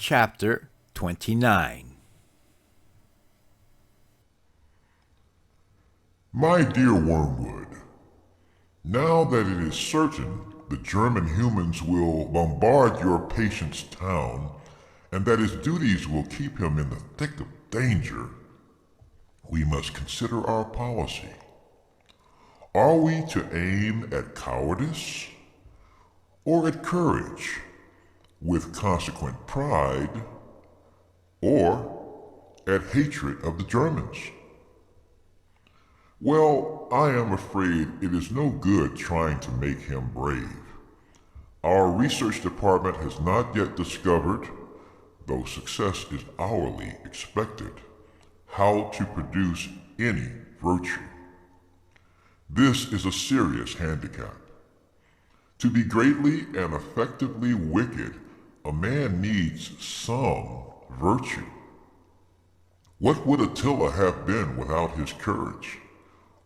Chapter 29. My dear Wormwood, now that it is certain the German humans will bombard your patient's town, and that his duties will keep him in the thick of danger, we must consider our policy. Are we to aim at cowardice or at courage, with consequent pride, or at hatred of the Germans? Well, I am afraid it is no good trying to make him brave. Our research department has not yet discovered, though success is hourly expected, how to produce any virtue. This is a serious handicap. To be greatly and effectively wicked, a man needs some virtue. What would Attila have been without his courage?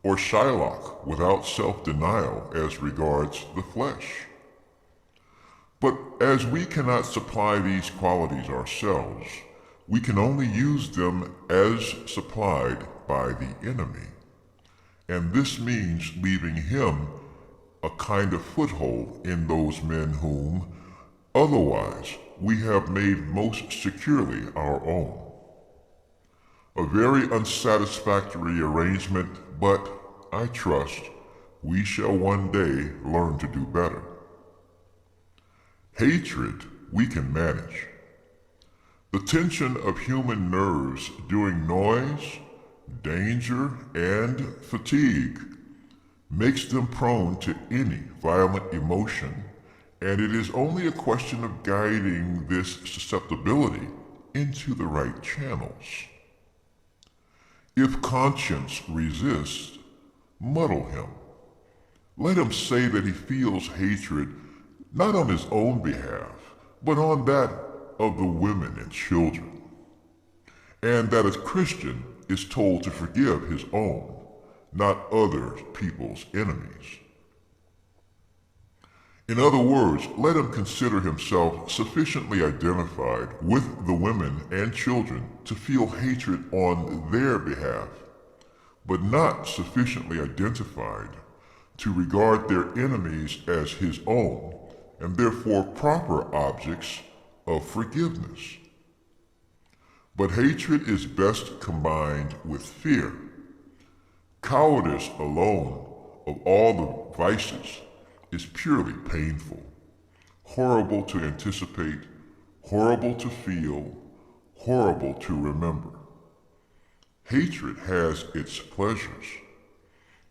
Or Shylock without self-denial as regards the flesh? But as we cannot supply these qualities ourselves, we can only use them as supplied by the enemy. And this means leaving him a kind of foothold in those men whom, otherwise, we have made most securely our own. A very unsatisfactory arrangement, but I trust we shall one day learn to do better. Hatred we can manage. The tension of human nerves during noise, danger, and fatigue makes them prone to any violent emotion, and it is only a question of guiding this susceptibility into the right channels. If conscience resists, muddle him. Let him say that he feels hatred not on his own behalf, but on that of the women and children, and that a Christian is told to forgive his own, not other people's enemies. In other words, let him consider himself sufficiently identified with the women and children to feel hatred on their behalf, but not sufficiently identified to regard their enemies as his own, and therefore proper objects of forgiveness. But hatred is best combined with fear. Cowardice alone, of all the vices, is purely painful, horrible to anticipate, horrible to feel, horrible to remember. Hatred has its pleasures.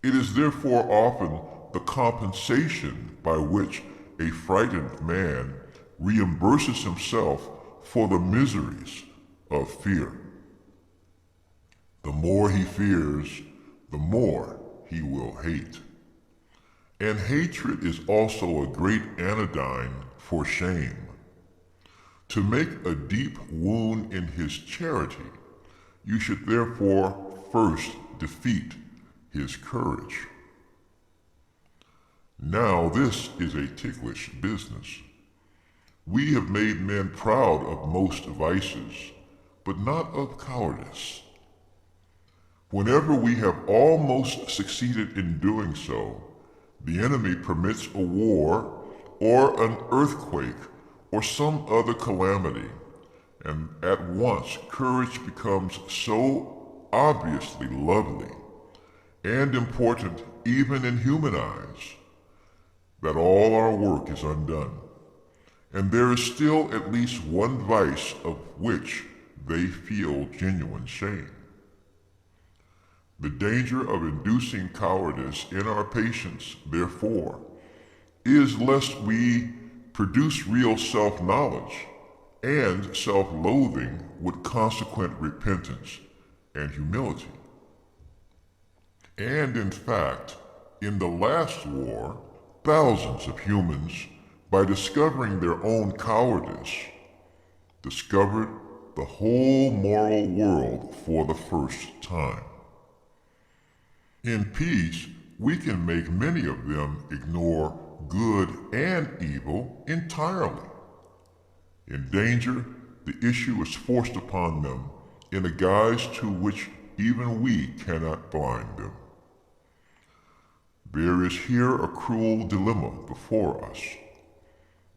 It is therefore often the compensation by which a frightened man reimburses himself for the miseries of fear. The more he fears, the more he will hate. And hatred is also a great anodyne for shame. To make a deep wound in his charity, you should therefore first defeat his courage. Now this is a ticklish business. We have made men proud of most vices, but not of cowardice. Whenever we have almost succeeded in doing so, the enemy permits a war, or an earthquake, or some other calamity, and at once courage becomes so obviously lovely and important even in human eyes that all our work is undone, and there is still at least one vice of which they feel genuine shame. The danger of inducing cowardice in our patients, therefore, is lest we produce real self-knowledge and self-loathing with consequent repentance and humility. And in fact, in the last war, thousands of humans, by discovering their own cowardice, discovered the whole moral world for the first time. In peace, we can make many of them ignore good and evil entirely. In danger, the issue is forced upon them in a guise to which even we cannot blind them. There is here a cruel dilemma before us.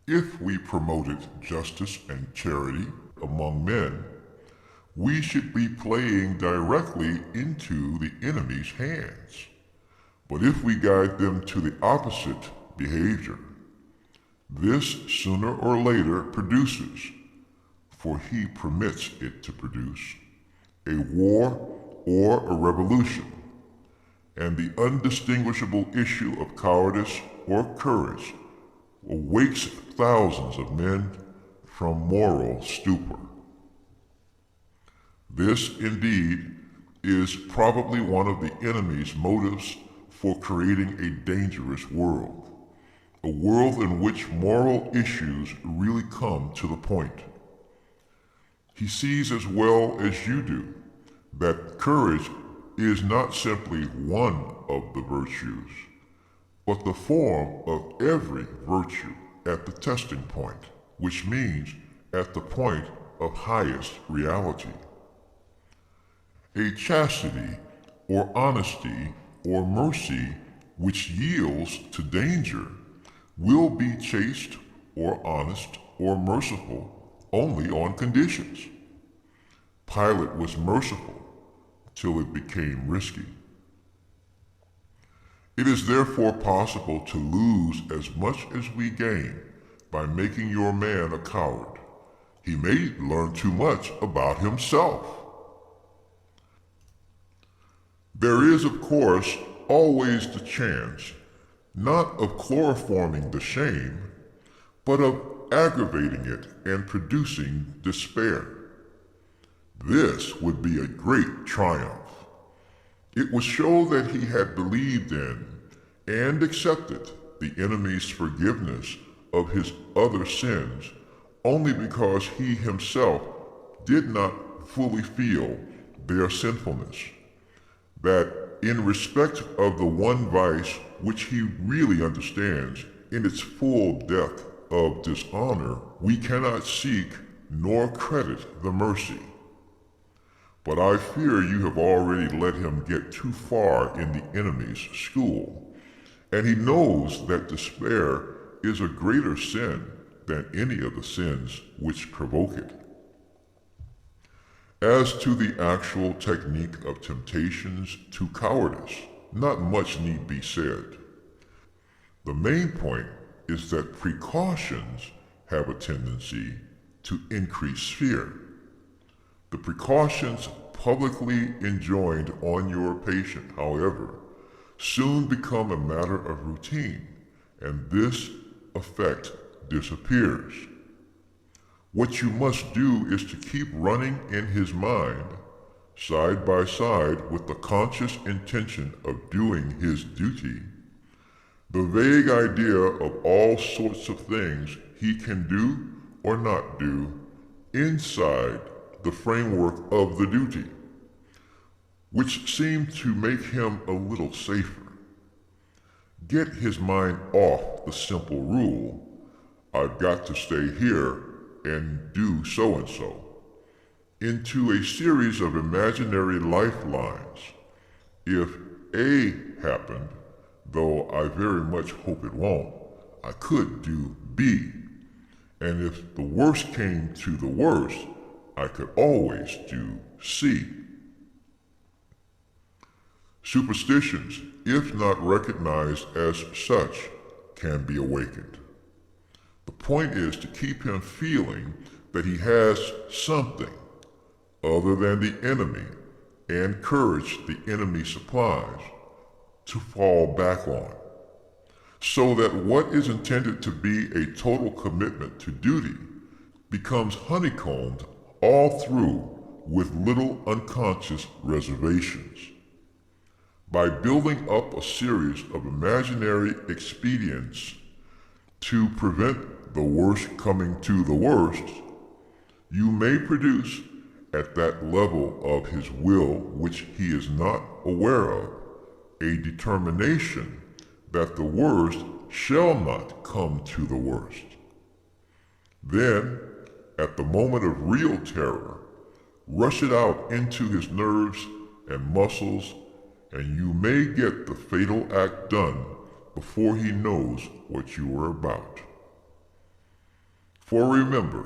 If we promoted justice and charity among men, we should be playing directly into the enemy's hands. But if we guide them to the opposite behavior, this sooner or later produces, for he permits it to produce, a war or a revolution, and the undistinguishable issue of cowardice or courage awakes thousands of men from moral stupor. This, indeed, is probably one of the enemy's motives for creating a dangerous world, a world in which moral issues really come to the point. He sees as well as you do that courage is not simply one of the virtues, but the form of every virtue at the testing point, which means at the point of highest reality. A chastity or honesty or mercy which yields to danger will be chaste or honest or merciful only on conditions. Pilate was merciful till it became risky. It is therefore possible to lose as much as we gain by making your man a coward. He may learn too much about himself. There is, of course, always the chance, not of chloroforming the shame, but of aggravating it and producing despair. This would be a great triumph. It would show that he had believed in and accepted the enemy's forgiveness of his other sins only because he himself did not fully feel their sinfulness. That in respect of the one vice which he really understands in its full depth of dishonor, we cannot seek nor credit the mercy. But I fear you have already let him get too far in the enemy's school, and he knows that despair is a greater sin than any of the sins which provoke it. As to the actual technique of temptations to cowardice, not much need be said. The main point is that precautions have a tendency to increase fear. The precautions publicly enjoined on your patient, however, soon become a matter of routine, and this effect disappears. What you must do is to keep running in his mind, side by side with the conscious intention of doing his duty, the vague idea of all sorts of things he can do or not do inside the framework of the duty, which seemed to make him a little safer. Get his mind off the simple rule, I've got to stay here and do so-and-so, into a series of imaginary lifelines. If A happened, though I very much hope it won't, I could do B. And if the worst came to the worst, I could always do C. Superstitions, if not recognized as such, can be awakened. The point is to keep him feeling that he has something other than the enemy and courage the enemy supplies to fall back on, so that what is intended to be a total commitment to duty becomes honeycombed all through with little unconscious reservations. By building up a series of imaginary expedients to prevent the worst coming to the worst, you may produce at that level of his will which he is not aware of, a determination that the worst shall not come to the worst. Then, at the moment of real terror, rush it out into his nerves and muscles, and you may get the fatal act done before he knows what you are about. For remember,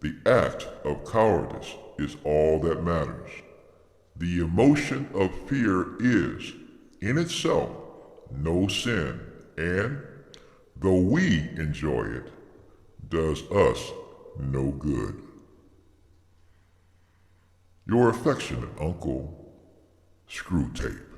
the act of cowardice is all that matters. The emotion of fear is, in itself, no sin, and, though we enjoy it, does us no good. Your affectionate uncle, Screwtape.